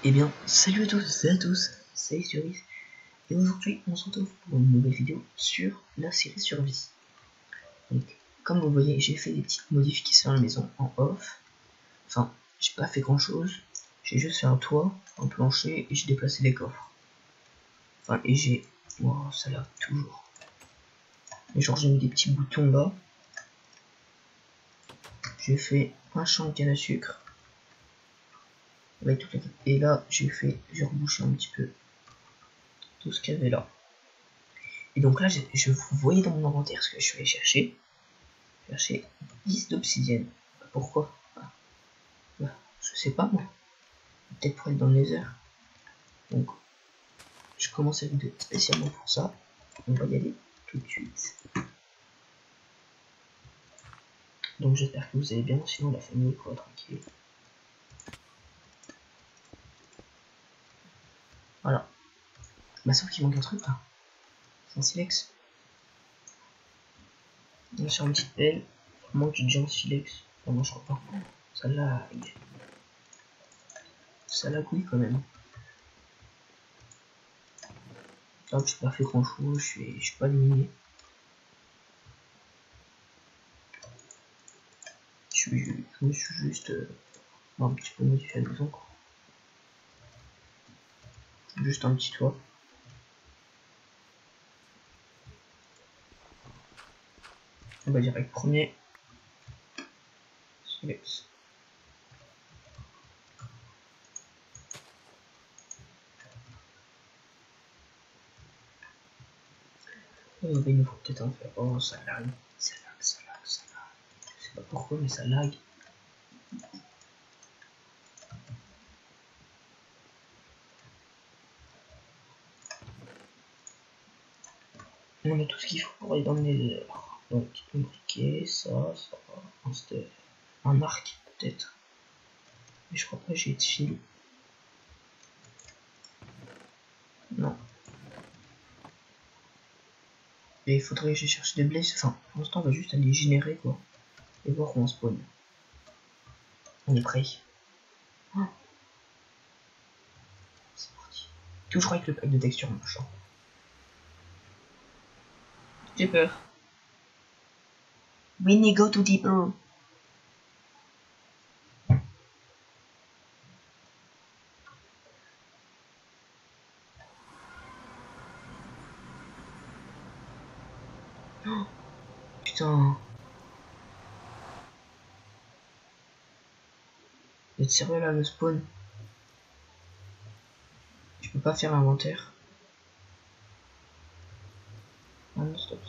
Eh bien, salut à tous et à tous, c'est Suris, et aujourd'hui on se retrouve pour une nouvelle vidéo sur la série Survie. Donc, comme vous voyez, j'ai fait des petites modifications à la maison en off. Enfin, j'ai pas fait grand chose, j'ai juste fait un toit, un plancher et j'ai déplacé les coffres. Enfin, et j'ai... Wow, ça l'a toujours. Et genre, j'ai mis des petits boutons là. J'ai fait un champ de canne à sucre. Avec toute la... Et là, j'ai rebouché un petit peu tout ce qu'il y avait là. Et donc là, vous voyez dans mon inventaire ce que je suis allé chercher. Chercher 10 d'obsidienne. Pourquoi? Bah, je sais pas moi. Peut-être pour être dans le nether. Donc, je commence la vidéo spécialement pour ça. On va y aller tout de suite. Donc j'espère que vous allez bien, sinon la famille quoi, tranquille. Voilà. Bah sauf qu'il manque un truc là. C'est un silex. On est sur une petite pelle. Il manque du giant silex. Enfin, non, je crois pas. Ça lag. Ça lagouille quand même. Donc j'ai pas fait grand chose, je suis pas éliminé. Je me suis juste un petit peu modifié la maison quoi. Juste un petit toit. On va direct premier. Silex. Il nous faut peut-être en faire. Oh, ça lag. Ça lag, ça lag, ça lag. Je sais pas pourquoi, mais ça lag. On a tout ce qu'il faut pour aller dans le nether. Donc, un briquet, ça, un arc peut-être. Mais je crois pas que j'ai de fil. Non. Et il faudrait que je cherche des blesses. Enfin, pour l'instant, on va juste aller générer quoi. Et voir où on spawn. On est prêt. Oh. C'est parti. Toujours avec le pack de texture machin. J'ai peur. We need go to deeper. Oh, putain. Vous êtes sérieux là le spawn? Je peux pas faire l'inventaire. Ah non, stop.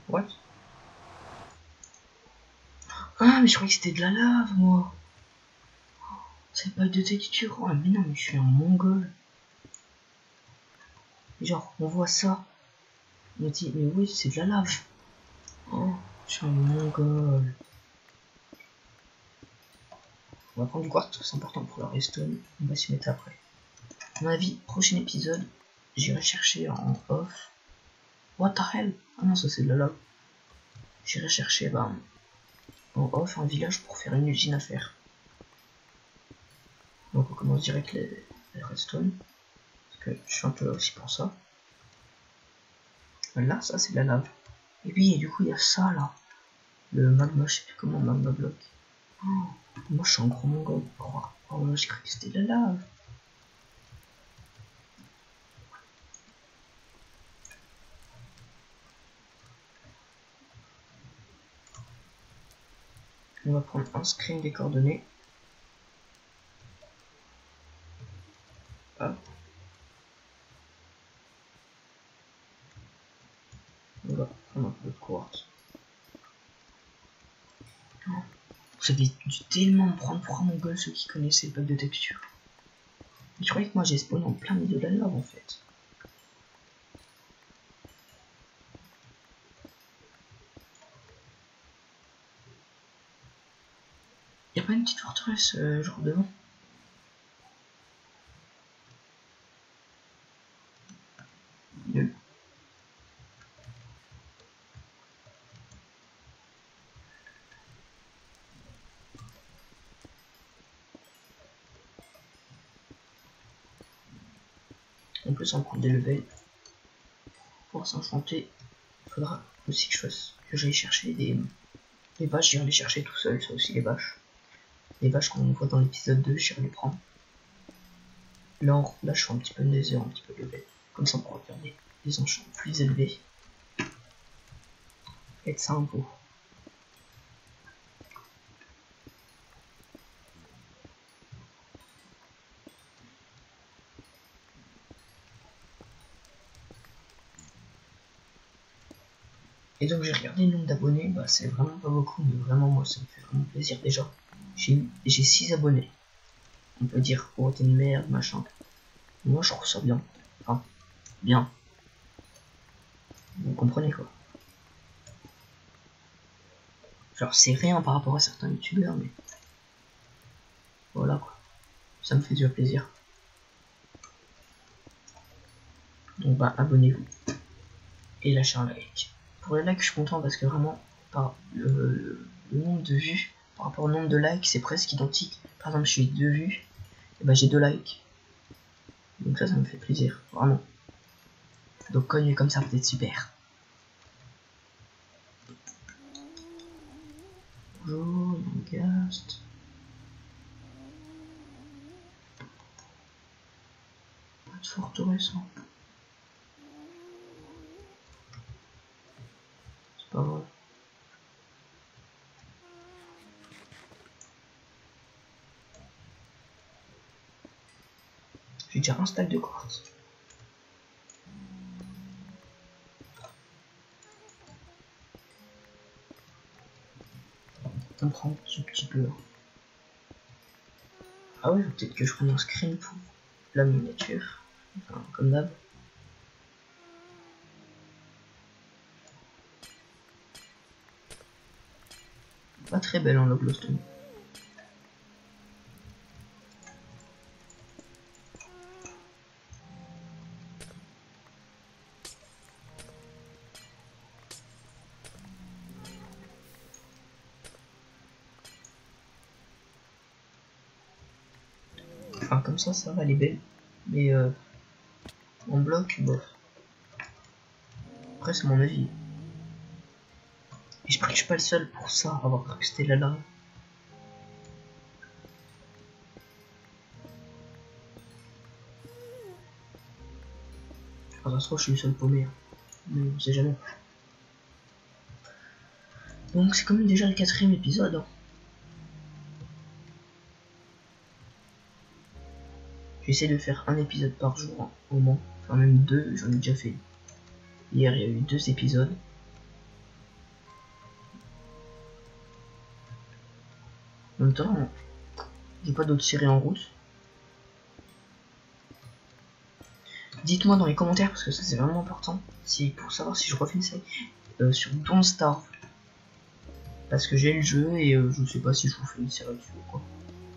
What? Ah mais je croyais que c'était de la lave moi. C'est pas de texture. Oh mais non mais je suis un mongol. Genre on voit ça. On dit mais oui c'est de la lave. Oh je suis un mongol. On va prendre du quartz parce que c'est important pour la redstone. On va s'y mettre après. À mon avis, prochain épisode, j'irai chercher en off. What the hell? Ah non ça c'est de la lave. J'irai chercher en off un village pour faire une usine à fer. Donc on commence direct les redstone. Parce que je suis un peu là aussi pour ça. Là, ça c'est de la lave. Et puis et du coup il y a ça là. Le magma, je sais plus comment, magma block. Oh, moi je suis un gros mongol, quoi. Oh j'ai cru que c'était de la lave. On va prendre un screen des coordonnées. Hop. On va prendre un peu de quartz. Oh, vous avez dû tellement me prendre pour un mongol ceux qui connaissaient le pack de texture. Mais je croyais que moi j'ai spawn en plein milieu de la lave en fait. Y'a pas une petite forteresse genre devant? Nul. En plus, on prend des levels. Pour s'enchanter, il faudra aussi que j'aille chercher des vaches. J'irai les chercher tout seul, ça aussi les vaches. Les vaches qu'on voit dans l'épisode 2, j'irai les prendre. Là, je fais un petit peu de nether, un petit peu de level. Comme ça, on pourra faire des enchants plus élevés. Faites ça un peu. Et donc j'ai regardé le nombre d'abonnés, bah c'est vraiment pas beaucoup, mais vraiment moi ça me fait vraiment plaisir déjà. J'ai 6 abonnés. On peut dire, oh t'es une merde, machin. Moi je trouve ça bien. Enfin, bien. Vous comprenez quoi. Genre c'est rien par rapport à certains youtubeurs, mais voilà quoi. Ça me fait déjà plaisir. Donc bah abonnez-vous. Et lâchez un like. Pour les likes je suis content parce que vraiment par le nombre de vues par rapport au nombre de likes c'est presque identique. Par exemple j'ai 2 vues, et bah j'ai 2 likes. Donc ça me fait plaisir, vraiment. Donc connu comme ça peut être super. Bonjour, Gast. Pas de forteresse, hein. C'est pas vrai. J'ai déjà un stack de quartz. On prend ce petit peu. Ah ouais, peut-être que je prenne un screen pour la miniature. Enfin, comme d'hab. Pas très belle en glowstone. Enfin, comme ça va, elle est belle. Mais en bloc, bof. Après, c'est mon avis. Et je suis pas le seul pour ça, avoir cru que c'était la lave. Enfin, ça se trouve, je suis le seul paumé. Hein. Mais on sait jamais. Donc, c'est quand même déjà le 4ème épisode. Hein. J'essaie de faire un épisode par jour, hein, au moins. Enfin, même 2, j'en ai déjà fait. Hier, il y a eu 2 épisodes. En même temps, j'ai pas d'autres séries en route. Dites-moi dans les commentaires, parce que ça c'est vraiment important, pour savoir si je refais une série sur Don't Starve. Parce que j'ai le jeu et je sais pas si je vous fais une série dessus ou quoi.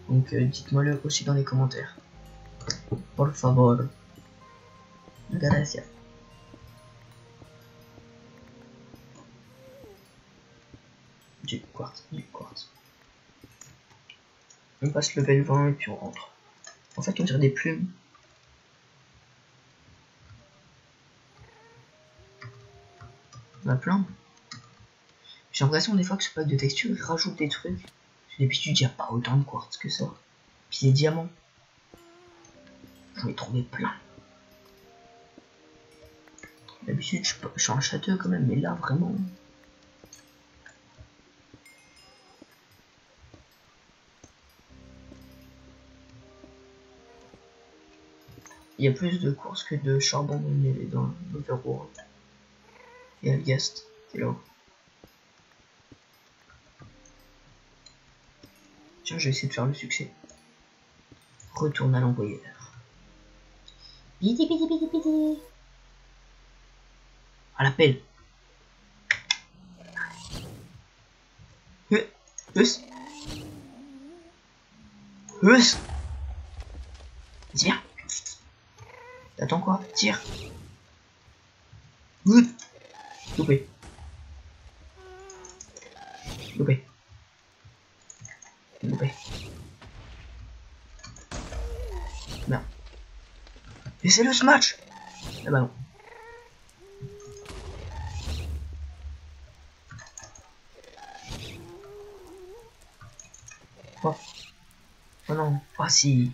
Donc dites-moi le aussi dans les commentaires. Por favor. Gracias. Du quartz. On passe level 20 et puis on rentre. En fait on dirait des plumes. On a plein. J'ai l'impression des fois que ce pack de texture il rajoute des trucs. D'habitude il n'y a pas autant de quartz que ça. Puis les diamants. J'en ai trouvé plein. D'habitude je suis un châteux quand même, mais là vraiment. Il y a plus de courses que de charbon dans l'Overworld. Et Algast, c'est là. Tiens, j'ai essayé de faire le succès. Retourne à l'envoyeur. Bidi bidi bidi bidi. À l'appel. Vas-y, viens. T'attends quoi? Tire. Loupé. Merde. Laissez-le ce match. Ah bah non. Oh, oh non. Ah si.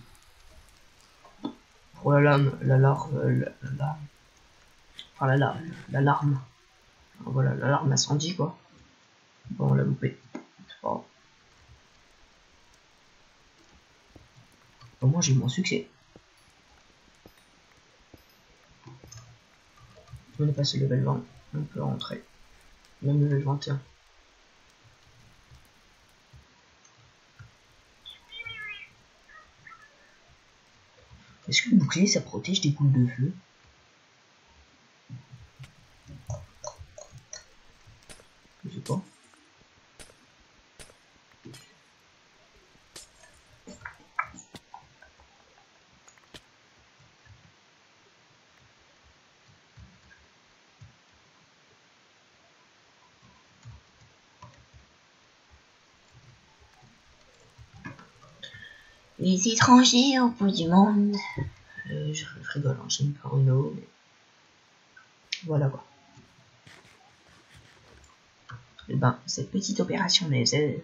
Pour la lame, la larve, enfin l'alarme. Voilà, l'alarme incendie quoi. Bon, on l'a loupé. C'est pas grave. Au moins j'ai eu mon succès. On est passé level 20. On peut rentrer. Même level 21. Est-ce que le bouclier ça protège des boules de feu? Je sais pas. Les étrangers au bout du monde. Je rigole, hein, j'aime pas Renault, mais voilà quoi. Et ben, cette petite opération laser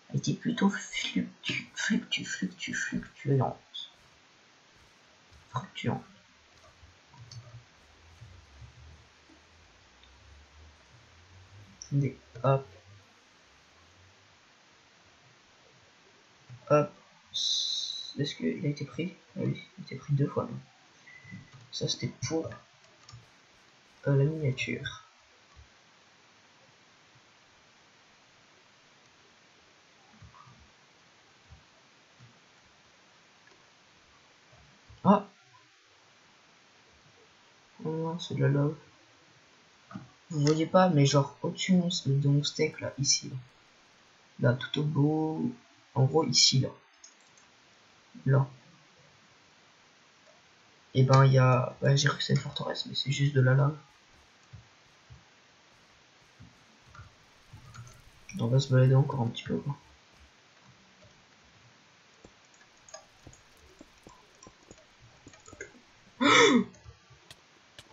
a été plutôt fluctuante. Attendez, hop. Hop. Est-ce qu'il a été pris? Ah oui, il a été pris 2 fois. Même. Ça c'était pour la miniature. Ah! Oh non, c'est de la lave. Vous voyez pas, mais genre au-dessus de mon steak là, ici. Là, tout au beau. En gros, ici là. Là. Et ben, il y a. Bah, j'ai cru que c'est une forteresse, mais c'est juste de la lave. On va se balader encore un petit peu. Quoi.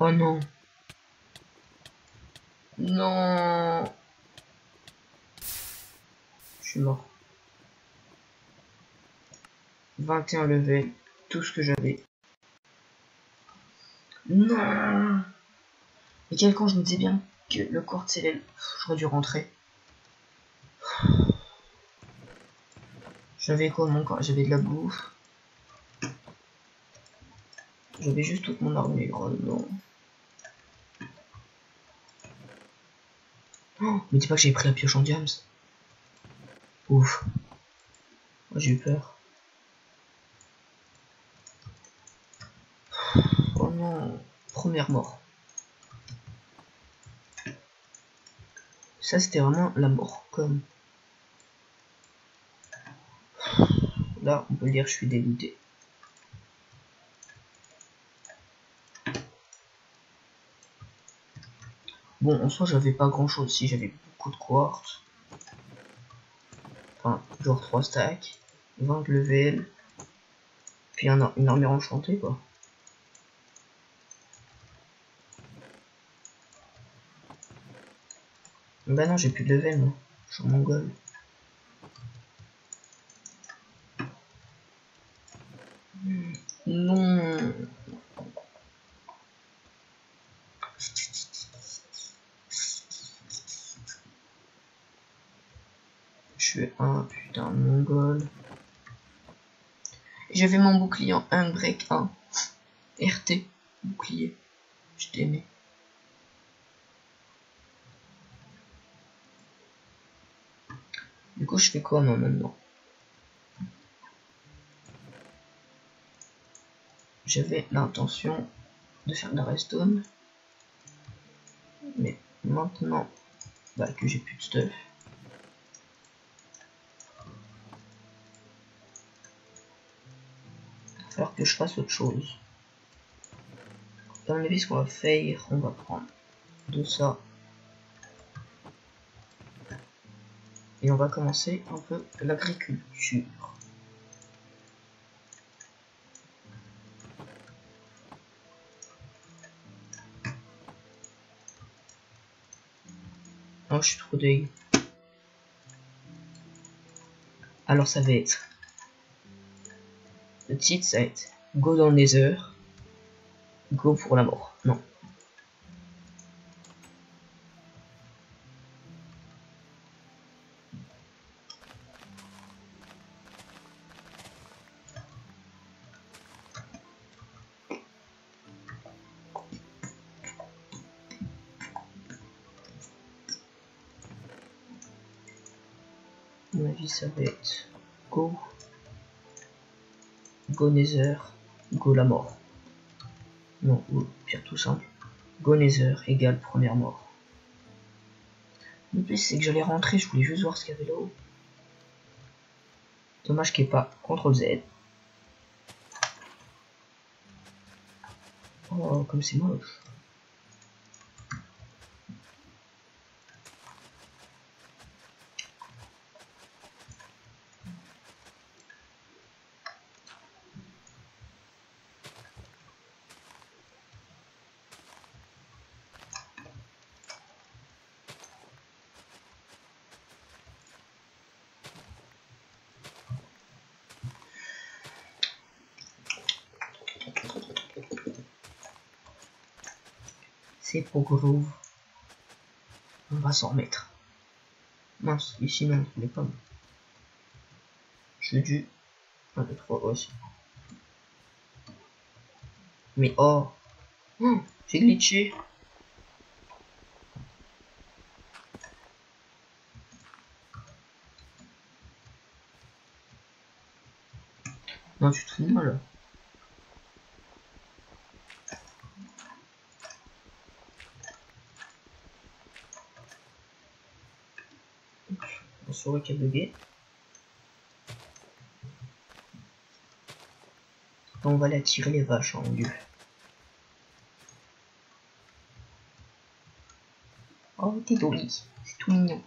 Oh non. Non. Je suis mort. 21 level. Tout ce que j'avais. Non. Et quel con, je me disais bien que le quartz c'est j'aurais dû rentrer. J'avais quoi mon corps? J'avais de la bouffe. J'avais juste toute mon armure. Oh non. Oh, mais dis pas que j'avais pris la pioche en diams. Ouf. Oh, j'ai eu peur. Oh non. Première mort. Ça c'était vraiment la mort. Comme. Là, on peut dire que je suis dégoûté. Bon, en soi, j'avais pas grand chose. Si j'avais beaucoup de quartz. Enfin, genre 3 stacks. 20 de level. Puis une armure enchantée, quoi. Bah non, j'ai plus de level, moi. Je suis en mongol. Non. Je suis un putain de mongol. J'avais mon bouclier en 1 break 1. RT. Bouclier. Je t'aimais. Du coup, je fais quoi moi maintenant? J'avais l'intention de faire de la redstone. Mais maintenant bah, que j'ai plus de stuff. Il va falloir que je fasse autre chose. À mon avis, ce qu'on va faire, on va prendre de ça. Et on va commencer un peu l'agriculture. Oh, je suis trop deg. Alors ça va être... Le titre, ça va être Go dans le Nether. Go pour la mort. Non. À mon avis, ça va être Go. Go Nether. Go la mort. Non, ou pire tout simple. Go Nether égale première mort. Le plus c'est que j'allais rentrer, je voulais juste voir ce qu'il y avait là-haut. Dommage qu'il n'y ait pas CTRL Z. Oh, comme c'est moche. C'est pour Groove. On va s'en remettre. Mince, ici non, les pommes. Je dû. 1, 2, 3 aussi. Mais oh, j'ai glitché. Non, tu te fous de moi là. On saurait qu'elle bugué. On va aller attirer les vaches en lieu. Oh, t'es joli. C'est tout mignon.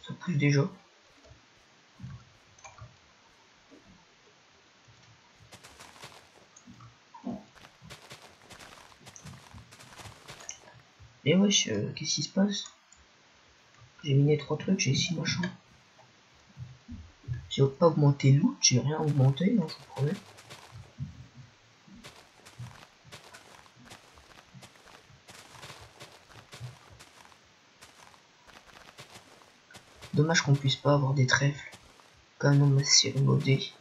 Ça pousse déjà. Et wesh, qu'est-ce qui se passe? J'ai miné 3 trucs, j'ai 6 machins. J'ai pas augmenté loot, j'ai rien augmenté, non, je vous promets. Dommage qu'on puisse pas avoir des trèfles. Comme dans ma série modée.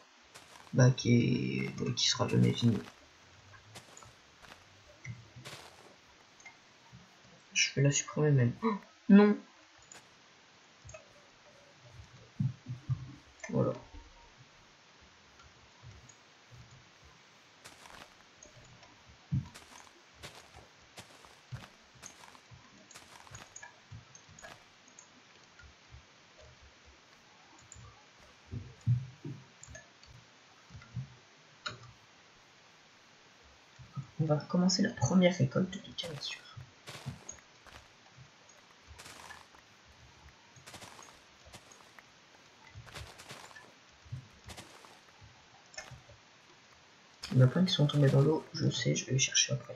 Bah qui sera jamais fini. Je vais la supprimer même. Oh, non. Voilà. On va commencer la première récolte de canne à sucre. Il y en a plein qui sont tombés dans l'eau, je sais, je vais les chercher après.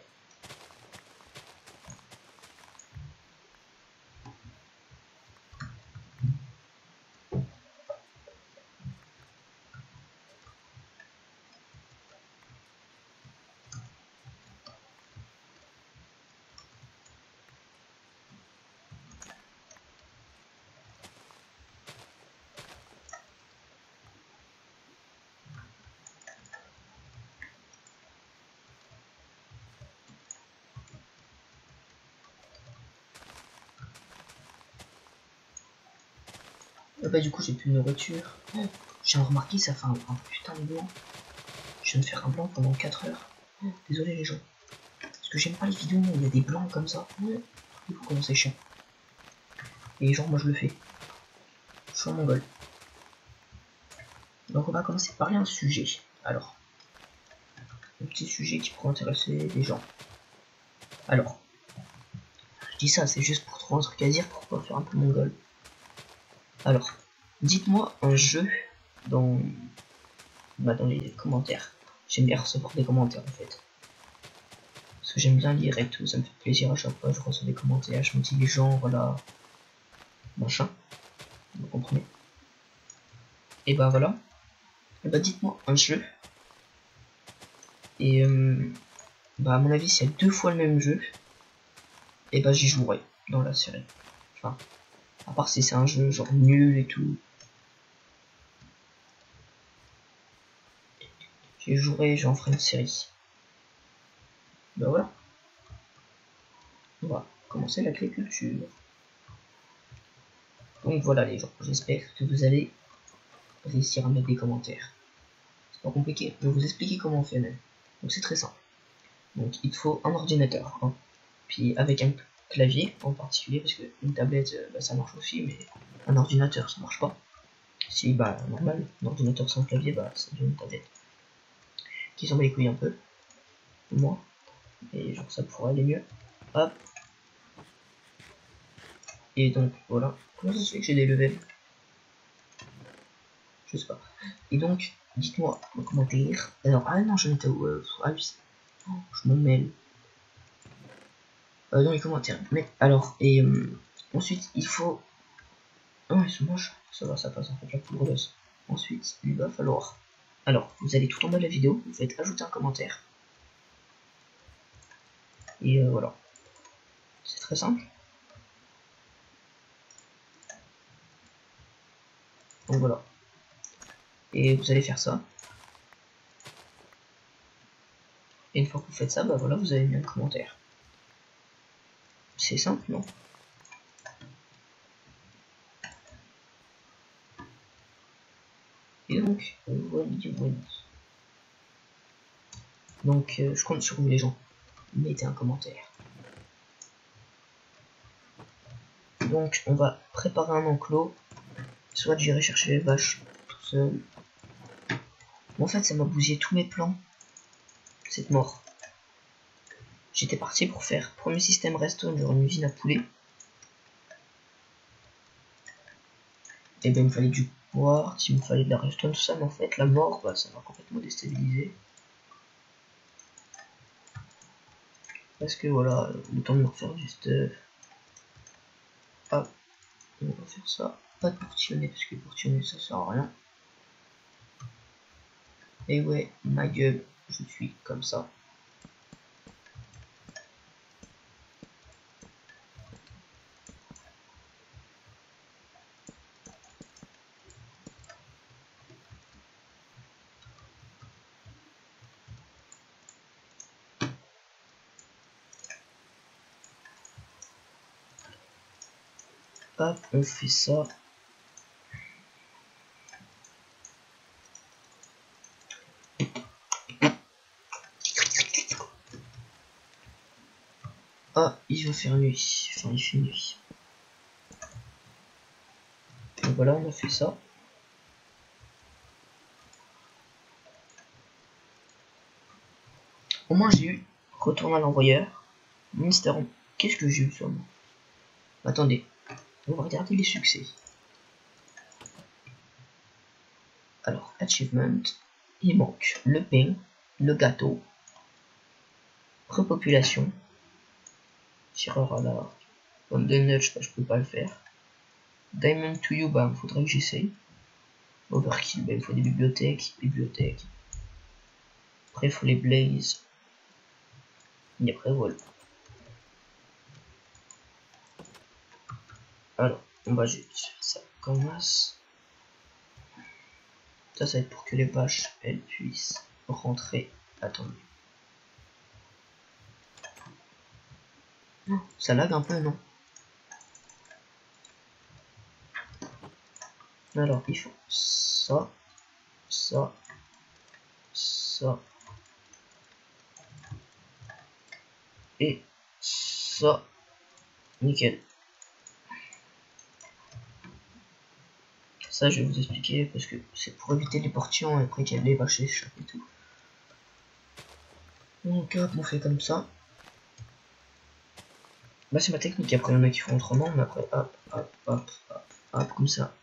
Et bah du coup j'ai plus de nourriture. Oh, j'ai remarqué ça fait un putain de blanc. Je viens de faire un blanc pendant 4 heures. Oh, désolé les gens. Parce que j'aime pas les vidéos où il y a des blancs comme ça. Comment c'est chiant. Et genre moi je le fais. Je suis en mongol. Donc on va commencer par parler un sujet. Alors. Un petit sujet qui pourrait intéresser les gens. Alors. Je dis ça, c'est juste pour trouver un truc à dire pour pas faire un peu mongol. Alors. Dites-moi un jeu dans les commentaires. J'aime bien recevoir des commentaires en fait. Parce que j'aime bien lire et tout, ça me fait plaisir à chaque fois, je reçois des commentaires, je me dis les gens, voilà, machin, vous comprenez. Et bah voilà, et bah dites-moi un jeu, et bah à mon avis s'il y a 2 fois le même jeu, et bah j'y jouerai dans la série, enfin, à part si c'est un jeu genre nul et tout, j'y jouerai, j'en ferai une série. Bah voilà, on va commencer l'agriculture. Donc voilà les gens, j'espère que vous allez réussir à mettre des commentaires. C'est pas compliqué, je vais vous expliquer comment on fait même. Donc c'est très simple. Donc il te faut un ordinateur, hein. Puis avec un clavier en particulier, parce qu'une tablette bah, ça marche aussi, mais un ordinateur ça marche pas. Si bah normal, un ordinateur sans clavier, bah ça devient une tablette. Qui s'en bat les couilles un peu, moi, et genre ça pourrait aller mieux. Hop. Et donc voilà. Comment ça se fait que j'ai des levels? Je sais pas. Et donc, dites-moi en commentaire. Alors, ah non, j'en étais où ah oui. Oh, je me mêle. Dans les commentaires. Mais alors, et ensuite, il faut. Oh, ils sont moches. Ça va, ça passe en fait la poudre d'os. Ensuite, il va falloir. Alors, vous allez tout en bas de la vidéo, vous faites ajouter un commentaire. Et voilà. C'est très simple. Donc voilà. Et vous allez faire ça. Et une fois que vous faites ça, bah voilà, vous avez mis un commentaire. C'est simple, non? Et donc, voilà. Donc, je compte sur vous les gens. Mettez un commentaire. Donc, on va préparer un enclos. Soit j'irai chercher les vaches tout seul. Bon, en fait, ça m'a bousillé tous mes plans. Cette mort. J'étais parti pour faire premier système redstone, genre une usine à poulet. Et ben il me fallait du quartz, il me fallait de la redstone, tout ça, mais en fait la mort, bah, ça m'a complètement déstabilisé. Parce que voilà, le temps de me refaire du stuff. Hop, on va faire ça. Pas de portionner, parce que portionner ça sert à rien. Et ouais, ma gueule, je suis comme ça. Hop, on fait ça. Ah, il va faire nuit. Enfin, il fait nuit. Donc voilà, on a fait ça. Au moins, j'ai eu retourne à l'envoyeur. Ministère, qu'est-ce que j'ai eu sur moi? Attendez, on va regarder les succès. Alors, achievement, il manque le pain, le gâteau, repopulation, tireur à l'arc, pomme de nudge, bah, je peux pas le faire. Diamond to you, bah, il faudrait que j'essaye. Overkill, bah, il faut des bibliothèques. Après, il faut les blaze. Et après, voilà. Alors, on va juste faire ça comme masse. Ça va être pour que les vaches, elles puissent rentrer. Attendez. Oh, ça lag un peu, non? Alors, il faut ça, ça, ça, et ça. Nickel. Ça, je vais vous expliquer parce que c'est pour éviter les portions et après qu'il y a les vaches et tout. Donc, hop, on fait comme ça. Bah, c'est ma technique. Après, il y en a qui font autrement, mais après, hop, hop, hop, hop, hop, comme ça.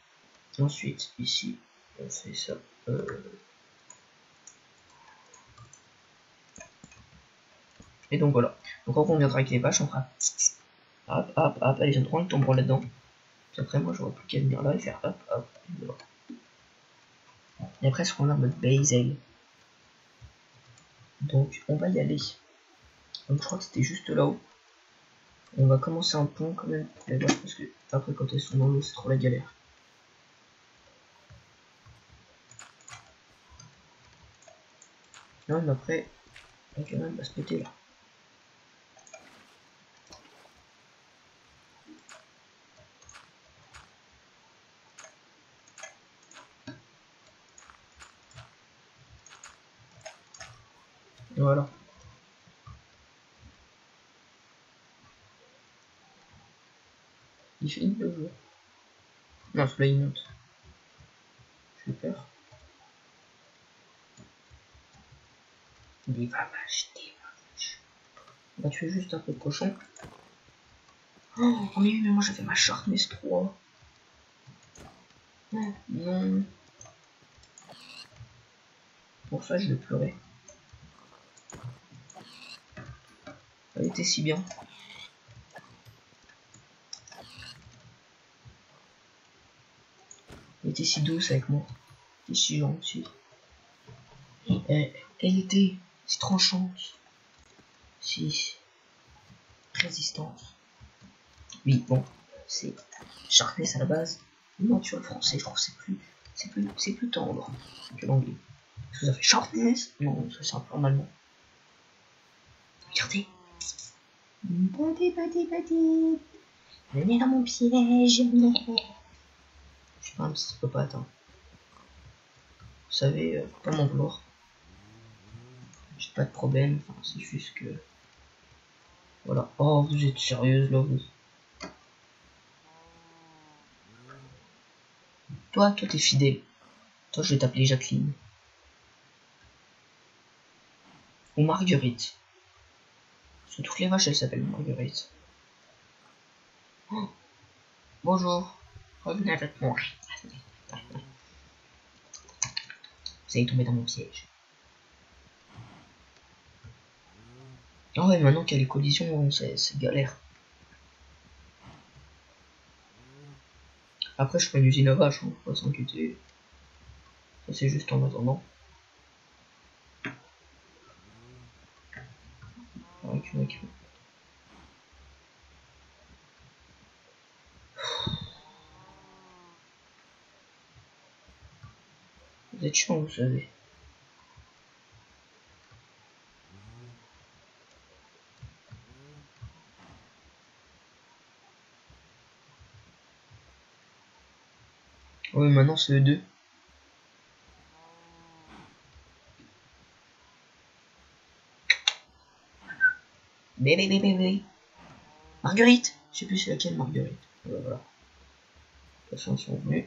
Et ensuite, ici, on fait ça. Et donc voilà. Donc quand on viendra avec les vaches, on fera hop, hop, hop, allez, viens droit, ils tomberont là-dedans. Puis après, moi, j'aurais plus qu'à venir là et faire hop, hop, et voilà. Et après, ce qu'on a en mode basic. Donc, on va y aller. Donc, je crois que c'était juste là-haut. On va commencer un pont quand même pour les vaches parce que après, quand elles sont dans l'eau, c'est trop la galère. Non, mais après, on va quand même se péter là. Voilà. Il fait une deux jours. Non, celui-là il monte. J'ai peur. Des vaches, des vaches. On va tuer juste un peu de cochon. Oh, mais oui, mais moi j'avais ma Sharpness 3. Oh, non. Pour ça, je vais pleurer. Elle était si bien. Elle était si douce avec moi. Elle était si gentille. Elle était si tranchante. Si résistante. Oui, bon, c'est Sharpness à la base. Non, tu vois, le français, je trouve que c'est plus tendre que l'anglais. Est-ce que ça fait Sharpness? Non, ça c'est un peu en allemand. Regardez. Petit. Venez dans mon piège. Je suis pas un psychopathe. Hein. Vous savez, faut pas m'en vouloir. J'ai pas de problème. Enfin, c'est juste que. Voilà. Oh, vous êtes sérieuse là, vous. Toi, t'es fidèle. Toi, je vais t'appeler Jacqueline. Ou Marguerite. Parce que toutes les vaches, elles s'appellent Marguerite. Oh, bonjour. Revenez avec moi. Vous allez tomber dans mon piège. Ah ouais, maintenant qu'il y a les collisions, c'est galère. Après, je ferai une usine à vaches, hein, faut pas s'inquiéter. Ça, c'est juste en attendant. Ok. Vous êtes chiant, vous savez. Oui, maintenant c'est eux deux. Bébé. Marguerite. Je sais plus c'est laquelle Marguerite. Voilà. De toute façon, ils sont venus.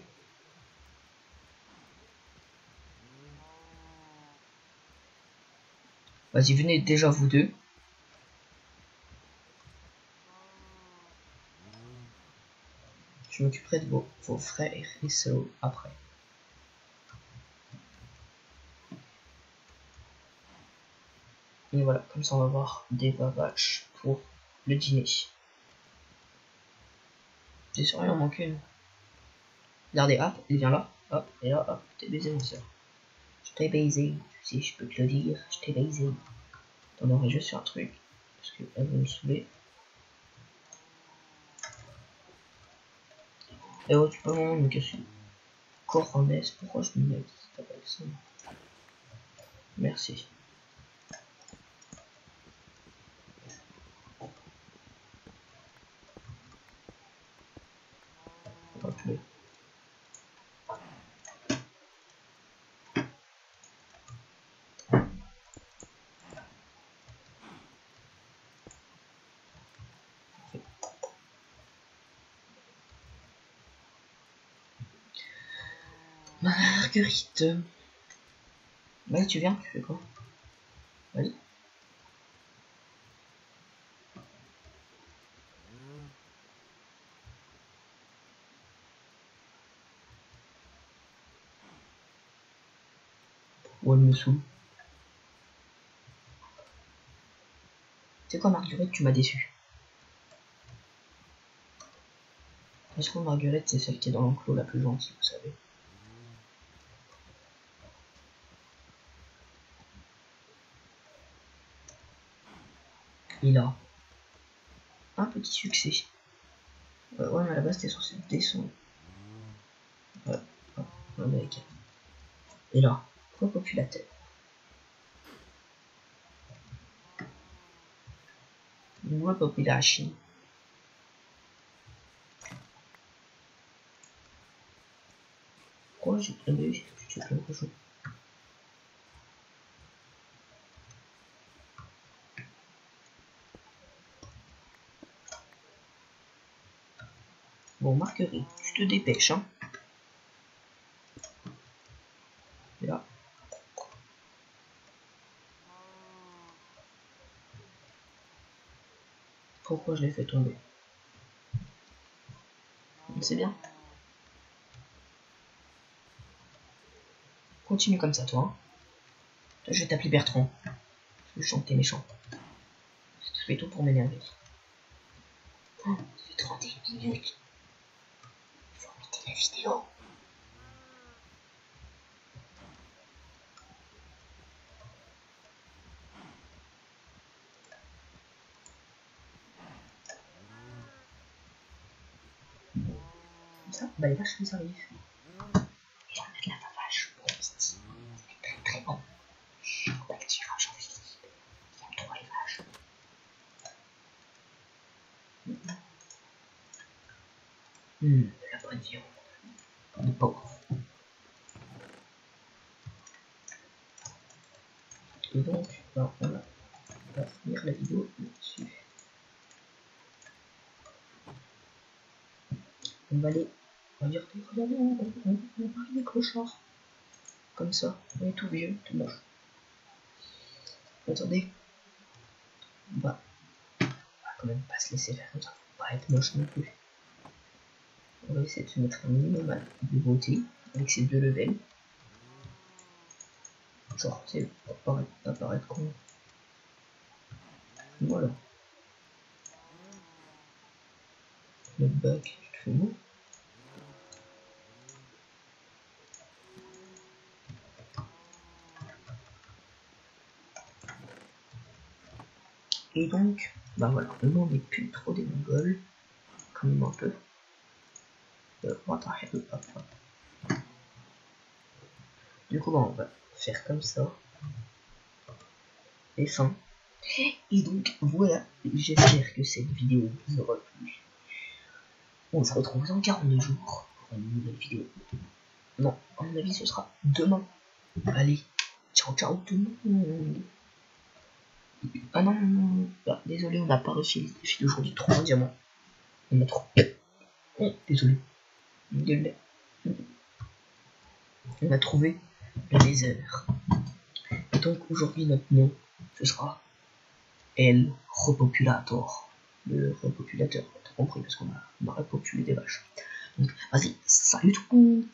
Vas-y, venez déjà vous deux. Je m'occuperai de vos frères et sœurs après. Et voilà, comme ça on va avoir des vaches pour le dîner. T'es sûr, il en manque une. Regardez, hop, il vient là, hop, et là, hop, t'es baisé ma soeur. Je t'ai baisé, si je peux te le dire, je t'ai baisé. T'en aurais juste fait un truc, parce qu'elle veut me saouler. Et oh, tu peux vraiment me casser. Coronesse, pourquoi je me mets ça s'appelle ça? Merci. Rappelez. Marguerite. Vas-y, tu viens, tu fais quoi? Vas-y. Ou elle me saoule. C'est quoi, Marguerite, tu m'as déçu. Est-ce que Marguerite, c'est celle qui est dans l'enclos la plus gentille, vous savez? Et là, un petit succès. Ouais, mais à la base, t'es censé descendre. Ouais, américain. Et là, repopulateur. Repopulation. Pourquoi j'ai plein de j'ai plein de cochons? Bon, Marguerite, tu te dépêches, hein. Et là. Pourquoi je l'ai fait tomber? C'est bien. Continue comme ça, toi. Hein. Je vais t'appeler Bertrand. Je chante tes méchants. Je fais tout pour m'énerver. Oh, ça fait 31 minutes. Il faut arrêter la vidéo. Comme ça, bah les vaches, elles arrivent. Et on a de la vache pour midi. Ça va être très très bon. On va le tirage en visible. Il aime trop les vaches. De la bonne viande. De pauvre. Et donc, bah, on va finir la vidéo là-dessus. On va aller. Regardez, on parle des clochards. Comme ça, on est tout vieux, tout moche. Attendez. On va quand même pas se laisser faire comme ça. Faut pas être moche non plus. On va essayer de se mettre un minimum de beauté avec ces deux levels. Genre, c'est pas paraître con. Voilà. Le bug, tu te fais mou. Et donc, bah voilà, on n'est plus trop des mongols. Quand même un peu. What the hell, hop. Du coup, bah, on va faire comme ça. Et fin. Et donc, voilà, j'espère que cette vidéo vous aura plu. On se retrouve dans 42 jours pour une nouvelle vidéo. Non, à mon avis, ce sera demain. Allez, ciao ciao tout le monde. Ah non, non, non. Bah, désolé, on n'a pas réussi le défi d'aujourd'hui. 3 diamants. On a trop. Oh, désolé. On a trouvé le laser. Et donc, aujourd'hui, notre nom, ce sera El Repopulator. Le repopulateur, t'as compris, parce qu'on a repopulé des vaches. Donc, vas-y, salut tout le monde.